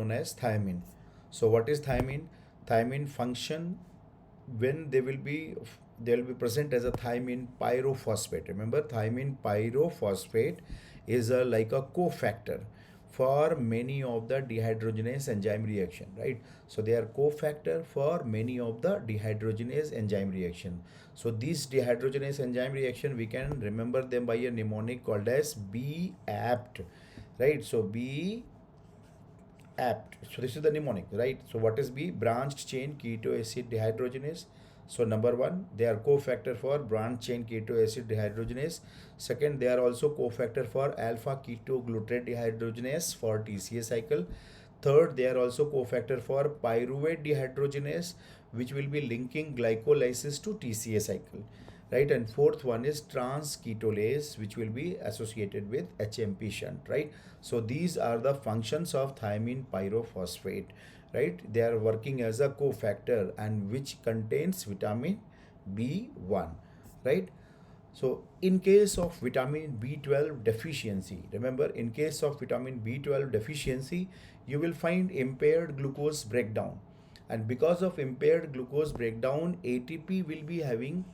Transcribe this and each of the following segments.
known as thiamine. So what is thiamine? Thiamine function when they will be present as a thiamine pyrophosphate. Remember, thiamine pyrophosphate is a like a cofactor for many of the dehydrogenase enzyme reaction, right? So they are cofactor for many of the dehydrogenase enzyme reaction. So these dehydrogenase enzyme reaction, we can remember them by a mnemonic called as B-apt, right? So B apt. So this is the mnemonic, right? So what is B? Branched chain keto acid dehydrogenase. So number one, they are cofactor for branched chain keto acid dehydrogenase. Second, they are also cofactor for alpha ketoglutarate dehydrogenase for TCA cycle. Third, they are also cofactor for pyruvate dehydrogenase, which will be linking glycolysis to TCA cycle, right? And fourth one is trans ketolase, which will be associated with HMP shunt, right? So these are the functions of thiamine pyrophosphate, right? They are working as a cofactor and which contains vitamin B1, right? So in case of vitamin B12 deficiency, remember, in case of vitamin B12 deficiency, you will find impaired glucose breakdown. And because of impaired glucose breakdown, ATP will be having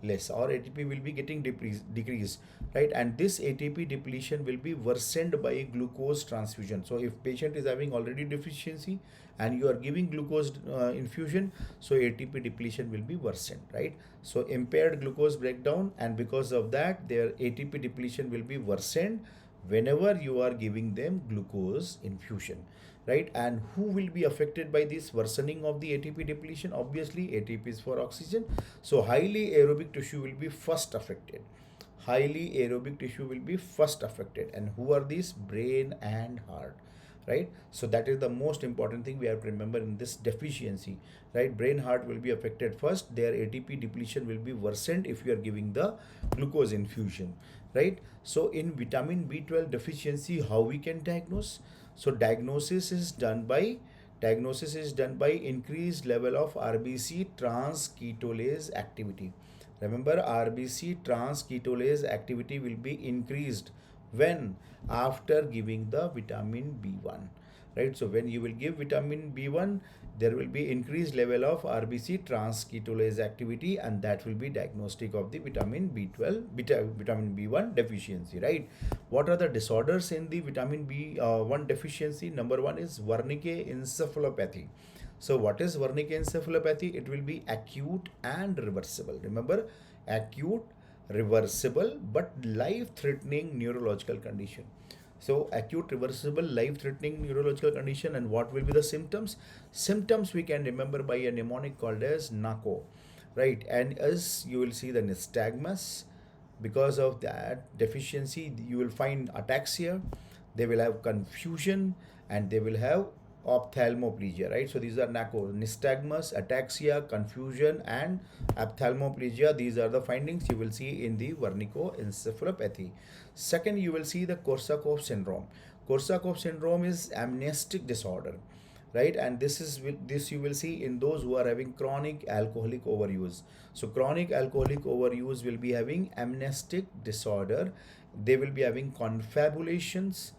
less, or ATP will be getting decreased, right? And this ATP depletion will be worsened by glucose transfusion. So if patient is having already deficiency and you are giving glucose infusion, so ATP depletion will be worsened, right? So impaired glucose breakdown, and because of that their ATP depletion will be worsened whenever you are giving them glucose infusion, right? And who will be affected by this worsening of the ATP depletion? Obviously ATP is for oxygen, so highly aerobic tissue will be first affected. Highly aerobic tissue will be first affected. And who are these? Brain and heart, right? So that is the most important thing we have to remember in this deficiency, right? Brain, heart will be affected first. Their ATP depletion will be worsened if you are giving the glucose infusion, right? So in vitamin B12 deficiency, how we can diagnose? So diagnosis is done by increased level of RBC transketolase activity. Remember, RBC transketolase activity will be increased when? After giving the vitamin B1, right? So when you will give vitamin B1, there will be increased level of RBC transketolase activity, and that will be diagnostic of the vitamin B12 vitamin B1 deficiency, right? What are the disorders in the vitamin B1 deficiency? Number one is Wernicke encephalopathy. So what is Wernicke encephalopathy? It will be acute and reversible. Remember, acute, reversible, but life-threatening neurological condition. So acute, reversible, life-threatening neurological condition. And what will be the symptoms? Symptoms we can remember by a mnemonic called as NACO, right? And as you will see the nystagmus, because of that deficiency, you will find ataxia, they will have confusion, and they will have ophthalmoplegia, right? So these are NACO: nystagmus, ataxia, confusion, and ophthalmoplegia. These are the findings you will see in the Wernicke encephalopathy. Second, you will see the Korsakoff syndrome. Korsakoff syndrome is amnestic disorder, right? And this you will see in those who are having chronic alcoholic overuse. So chronic alcoholic overuse will be having amnestic disorder. They will be having confabulations,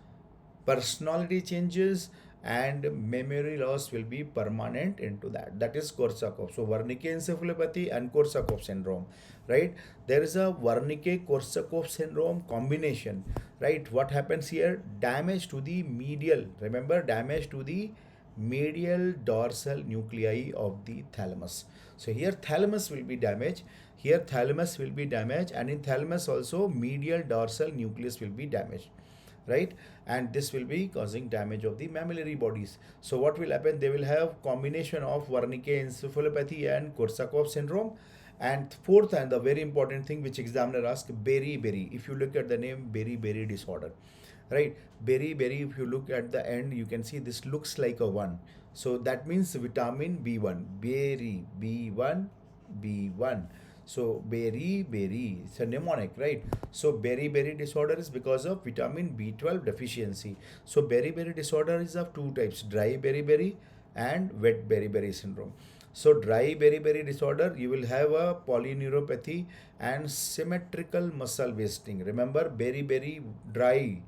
personality changes, and memory loss will be permanent into that. That is Korsakoff. So Wernicke encephalopathy and Korsakoff syndrome, right? There is a Wernicke Korsakoff syndrome combination, right? What happens here? Damage to the medial, remember, damage to the medial dorsal nuclei of the thalamus. So here thalamus will be damaged, here thalamus will be damaged, and in thalamus also medial dorsal nucleus will be damaged, right? And this will be causing damage of the mammillary bodies. So what will happen? They will have combination of Wernicke encephalopathy and Korsakoff syndrome. And fourth, and the very important thing which examiner asks, Beriberi. If you look at the name, Beriberi disorder, right? Beriberi, if you look at the end, you can see this looks like a 1. So that means vitamin B1, Beri, B1, B1. So beriberi, it's a mnemonic, right? So beriberi disorder is because of vitamin B12 deficiency. So beriberi disorder is of two types: dry beriberi and wet beriberi syndrome. So dry beriberi disorder, you will have a polyneuropathy and symmetrical muscle wasting. Remember, beriberi dry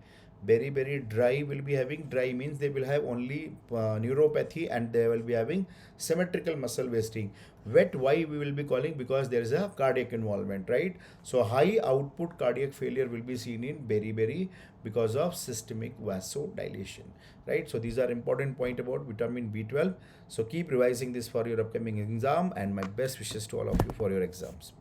Beriberi dry will be having, dry means they will have only neuropathy and they will be having symmetrical muscle wasting. Wet, why we will be calling? Because there is a cardiac involvement, right? So high output cardiac failure will be seen in beriberi because of systemic vasodilation, right? So these are important point about vitamin B12. So keep revising this for your upcoming exam, and my best wishes to all of you for your exams.